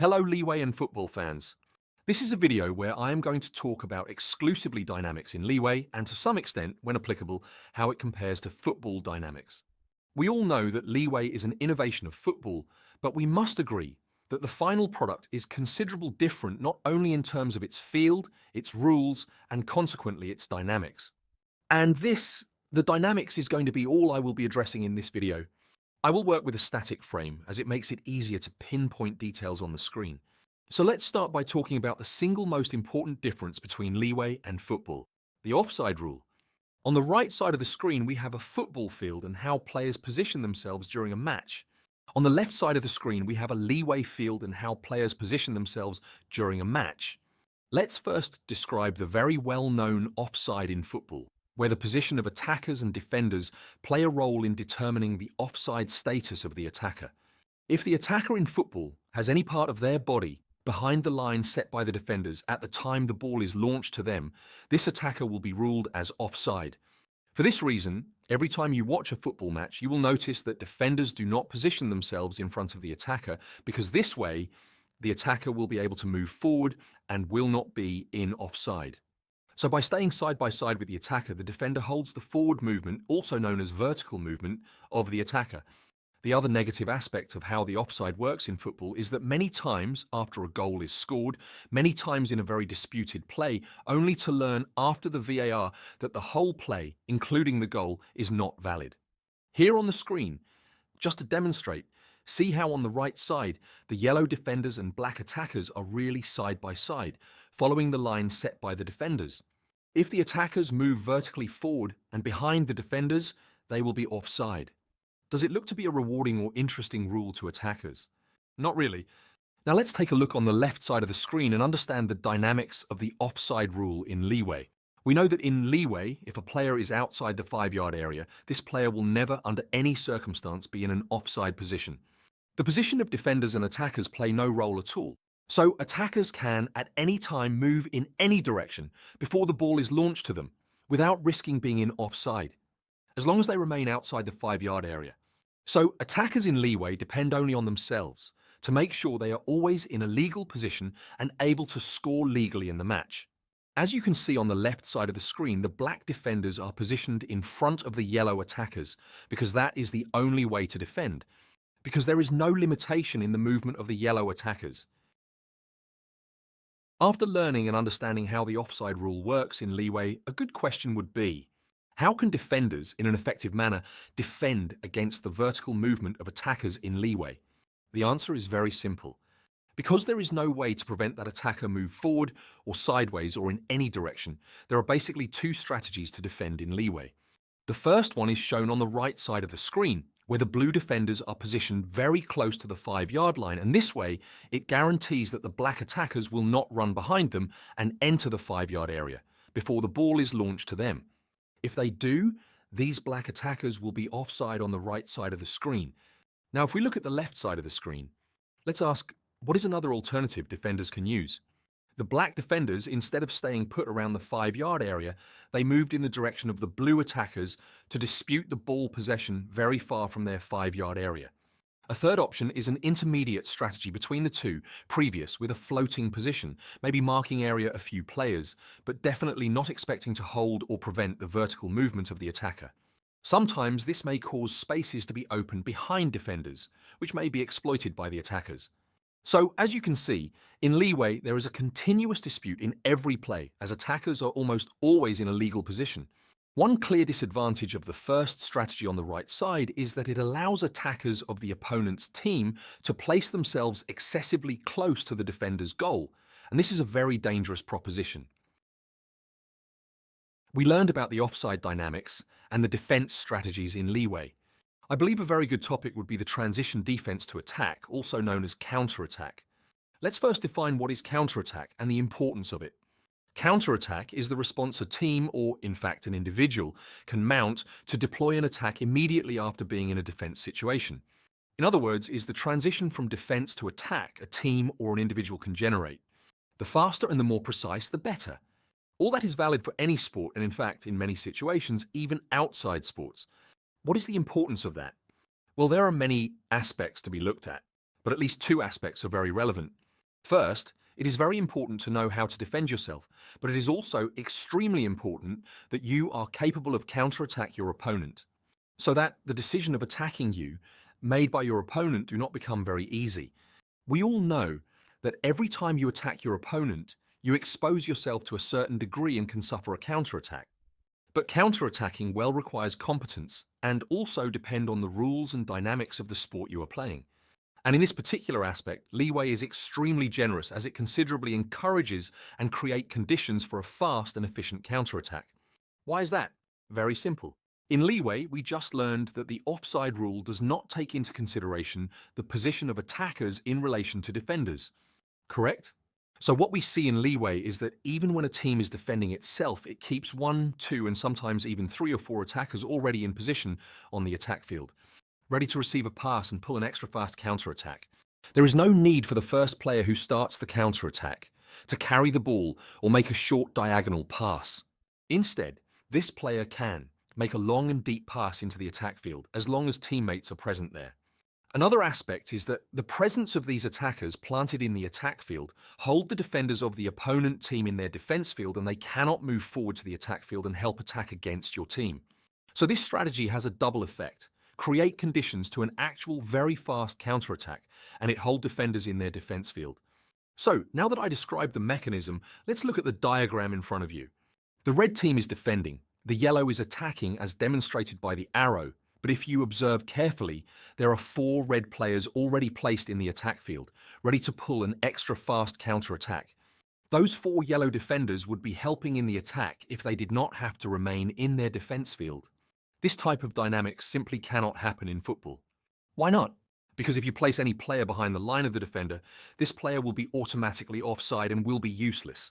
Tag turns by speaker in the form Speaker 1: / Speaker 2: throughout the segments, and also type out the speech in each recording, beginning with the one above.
Speaker 1: Hello Leeway and football fans. This is a video where I am going to talk about exclusively dynamics in Leeway and to some extent, when applicable, how it compares to football dynamics. We all know that Leeway is an innovation of football, but we must agree that the final product is considerably different not only in terms of its field, its rules, and consequently its dynamics. And the dynamics is going to be all I will be addressing in this video. I will work with a static frame as it makes it easier to pinpoint details on the screen. So let's start by talking about the single most important difference between Leeway and football, the offside rule. On the right side of the screen, we have a football field and how players position themselves during a match. On the left side of the screen, we have a Leeway field and how players position themselves during a match. Let's first describe the very well-known offside in football, where the position of attackers and defenders play a role in determining the offside status of the attacker. If the attacker in football has any part of their body behind the line set by the defenders at the time the ball is launched to them, this attacker will be ruled as offside. For this reason, every time you watch a football match, you will notice that defenders do not position themselves in front of the attacker because this way, the attacker will be able to move forward and will not be in offside. So by staying side by side with the attacker, the defender holds the forward movement, also known as vertical movement, of the attacker. The other negative aspect of how the offside works in football is that many times after a goal is scored, many times in a very disputed play, only to learn after the VAR that the whole play, including the goal, is not valid. Here on the screen, just to demonstrate, see how on the right side, the yellow defenders and black attackers are really side by side, following the line set by the defenders. If the attackers move vertically forward and behind the defenders, they will be offside. Does it look to be a rewarding or interesting rule to attackers? Not really. Now let's take a look on the left side of the screen and understand the dynamics of the offside rule in Leeway. We know that in Leeway, if a player is outside the 5-yard area, this player will never under any circumstance be in an offside position. The position of defenders and attackers play no role at all. So attackers can at any time move in any direction before the ball is launched to them without risking being in offside, as long as they remain outside the 5-yard area. So attackers in Leeway depend only on themselves to make sure they are always in a legal position and able to score legally in the match. As you can see on the left side of the screen, the black defenders are positioned in front of the yellow attackers because that is the only way to defend, because there is no limitation in the movement of the yellow attackers. After learning and understanding how the offside rule works in Leeway, a good question would be, how can defenders, in an effective manner, defend against the vertical movement of attackers in Leeway? The answer is very simple. Because there is no way to prevent that attacker move forward or sideways or in any direction, there are basically two strategies to defend in Leeway. The first one is shown on the right side of the screen, where the blue defenders are positioned very close to the 5-yard line, and this way it guarantees that the black attackers will not run behind them and enter the 5-yard area before the ball is launched to them. If they do, these black attackers will be offside on the right side of the screen. Now if we look at the left side of the screen, let's ask, what is another alternative defenders can use? The black defenders, instead of staying put around the 5-yard area, they moved in the direction of the blue attackers to dispute the ball possession very far from their 5-yard area. A third option is an intermediate strategy between the two, previous with a floating position, maybe marking area a few players, but definitely not expecting to hold or prevent the vertical movement of the attacker. Sometimes this may cause spaces to be opened behind defenders, which may be exploited by the attackers. So, as you can see, in Leeway there is a continuous dispute in every play, as attackers are almost always in a legal position. One clear disadvantage of the first strategy on the right side is that it allows attackers of the opponent's team to place themselves excessively close to the defender's goal, and this is a very dangerous proposition. We learned about the offside dynamics and the defense strategies in Leeway. I believe a very good topic would be the transition defense to attack, also known as counterattack. Let's first define what is counterattack and the importance of it. Counterattack is the response a team, or in fact an individual, can mount to deploy an attack immediately after being in a defense situation. In other words, is the transition from defense to attack a team or an individual can generate. The faster and the more precise, the better. All that is valid for any sport, and in fact, in many situations, even outside sports. What is the importance of that? Well, there are many aspects to be looked at, but at least two aspects are very relevant. First, it is very important to know how to defend yourself, but it is also extremely important that you are capable of counterattack your opponent, so that the decision of attacking you made by your opponent do not become very easy. We all know that every time you attack your opponent, you expose yourself to a certain degree and can suffer a counterattack. But counterattacking well requires competence and also depend on the rules and dynamics of the sport you are playing. And in this particular aspect, Leeway is extremely generous as it considerably encourages and create conditions for a fast and efficient counterattack. Why is that? Very simple. In Leeway, we just learned that the offside rule does not take into consideration the position of attackers in relation to defenders. Correct? So what we see in Leeway is that even when a team is defending itself, it keeps 1, 2, and sometimes even 3 or 4 attackers already in position on the attack field, ready to receive a pass and pull an extra fast counterattack. There is no need for the first player who starts the counterattack to carry the ball or make a short diagonal pass. Instead, this player can make a long and deep pass into the attack field as long as teammates are present there. Another aspect is that the presence of these attackers planted in the attack field hold the defenders of the opponent team in their defense field, and they cannot move forward to the attack field and help attack against your team. So this strategy has a double effect. Create conditions to an actual very fast counterattack, and it hold defenders in their defense field. So now that I described the mechanism, let's look at the diagram in front of you. The red team is defending. The yellow is attacking as demonstrated by the arrow, but if you observe carefully, there are 4 red players already placed in the attack field, ready to pull an extra fast counterattack. Those 4 yellow defenders would be helping in the attack if they did not have to remain in their defense field. This type of dynamic simply cannot happen in football. Why not? Because if you place any player behind the line of the defender, this player will be automatically offside and will be useless.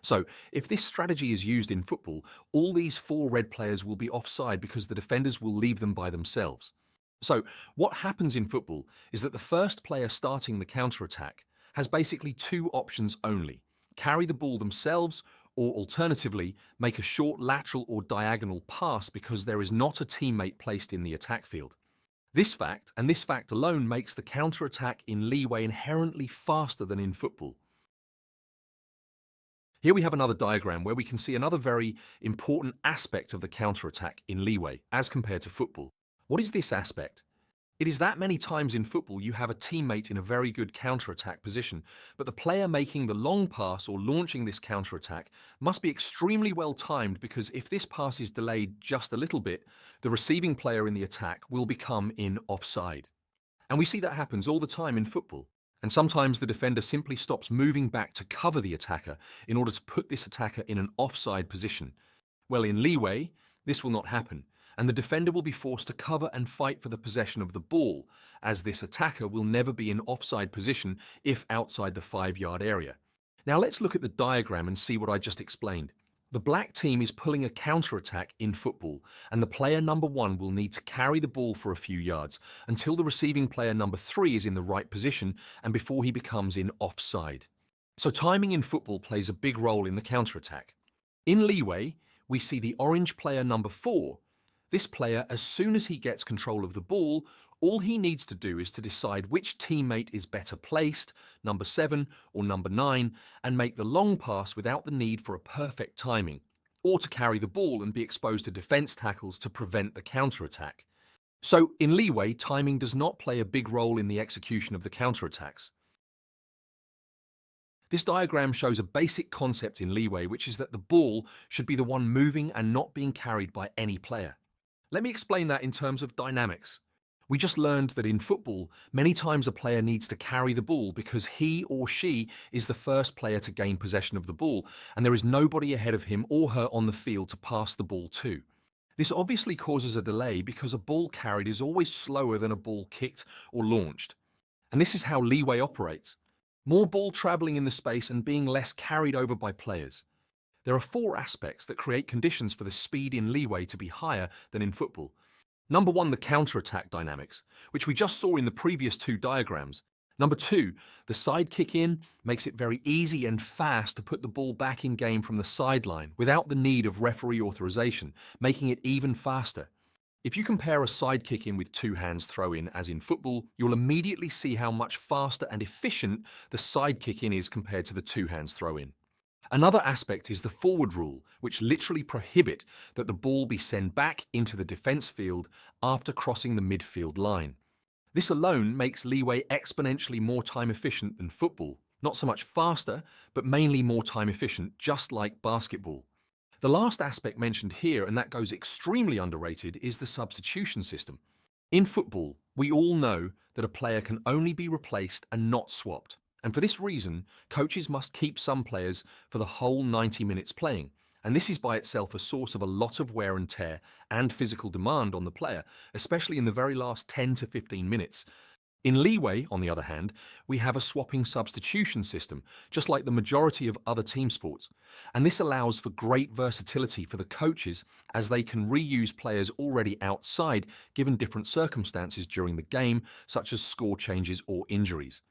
Speaker 1: So, if this strategy is used in football, all these 4 red players will be offside because the defenders will leave them by themselves. So, what happens in football is that the first player starting the counterattack has basically 2 options only: carry the ball themselves, or alternatively, make a short lateral or diagonal pass because there is not a teammate placed in the attack field. This fact, and this fact alone, makes the counterattack in Leeway inherently faster than in football. Here we have another diagram where we can see another very important aspect of the counterattack in Leeway as compared to football. What is this aspect? It is that many times in football you have a teammate in a very good counterattack position, but the player making the long pass or launching this counterattack must be extremely well timed, because if this pass is delayed just a little bit, the receiving player in the attack will become in offside. And we see that happens all the time in football. And sometimes the defender simply stops moving back to cover the attacker in order to put this attacker in an offside position. Well, in Leeway, this will not happen, and the defender will be forced to cover and fight for the possession of the ball, as this attacker will never be in offside position if outside the 5-yard area. Now let's look at the diagram and see what I just explained. The black team is pulling a counterattack in football, and the player number 1 will need to carry the ball for a few yards until the receiving player number 3 is in the right position and before he becomes in offside. So timing in football plays a big role in the counterattack. In Leeway, we see the orange player number 4. This player, as soon as he gets control of the ball, all he needs to do is to decide which teammate is better placed, number 7 or number 9, and make the long pass without the need for a perfect timing, or to carry the ball and be exposed to defense tackles to prevent the counterattack. So in Leeway, timing does not play a big role in the execution of the counterattacks. This diagram shows a basic concept in Leeway, which is that the ball should be the one moving and not being carried by any player. Let me explain that in terms of dynamics. We just learned that in football, many times a player needs to carry the ball because he or she is the first player to gain possession of the ball, and there is nobody ahead of him or her on the field to pass the ball to. This obviously causes a delay because a ball carried is always slower than a ball kicked or launched. And this is how Leeway operates: more ball traveling in the space and being less carried over by players. There are 4 aspects that create conditions for the speed in Leeway to be higher than in football. Number 1, the counterattack dynamics, which we just saw in the previous 2 diagrams. Number 2, the side kick in makes it very easy and fast to put the ball back in game from the sideline without the need of referee authorization, making it even faster. If you compare a side kick in with two hands throw in as in football, you'll immediately see how much faster and efficient the side kick in is compared to the two hands throw in. Another aspect is the forward rule, which literally prohibit that the ball be sent back into the defence field after crossing the midfield line. This alone makes Leeway exponentially more time efficient than football. Not so much faster, but mainly more time efficient, just like basketball. The last aspect mentioned here, and that goes extremely underrated, is the substitution system. In football, we all know that a player can only be replaced and not swapped. And for this reason, coaches must keep some players for the whole 90 minutes playing. And this is by itself a source of a lot of wear and tear and physical demand on the player, especially in the very last 10 to 15 minutes. In Leeway, on the other hand, we have a swapping substitution system, just like the majority of other team sports. And this allows for great versatility for the coaches as they can reuse players already outside given different circumstances during the game, such as score changes or injuries.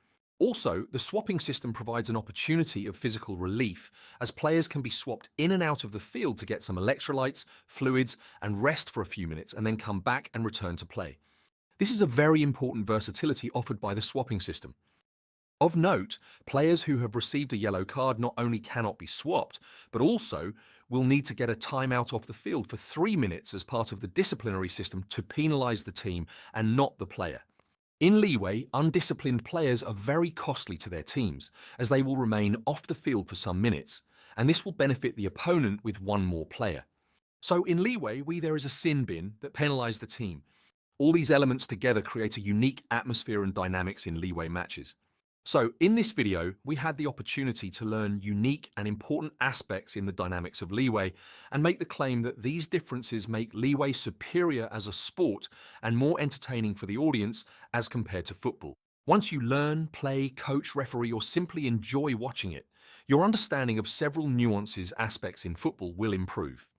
Speaker 1: Also, the swapping system provides an opportunity of physical relief, as players can be swapped in and out of the field to get some electrolytes, fluids, and rest for a few minutes and then come back and return to play. This is a very important versatility offered by the swapping system. Of note, players who have received a yellow card not only cannot be swapped, but also will need to get a timeout off the field for 3 minutes as part of the disciplinary system to penalise the team and not the player. In Leeway, undisciplined players are very costly to their teams, as they will remain off the field for some minutes, and this will benefit the opponent with one more player. So in Leeway, there is a sin bin that penalise the team. All these elements together create a unique atmosphere and dynamics in Leeway matches. So in this video, we had the opportunity to learn unique and important aspects in the dynamics of Leeway and make the claim that these differences make Leeway superior as a sport and more entertaining for the audience as compared to football. Once you learn, play, coach, referee, or simply enjoy watching it, your understanding of several nuances aspects in football will improve.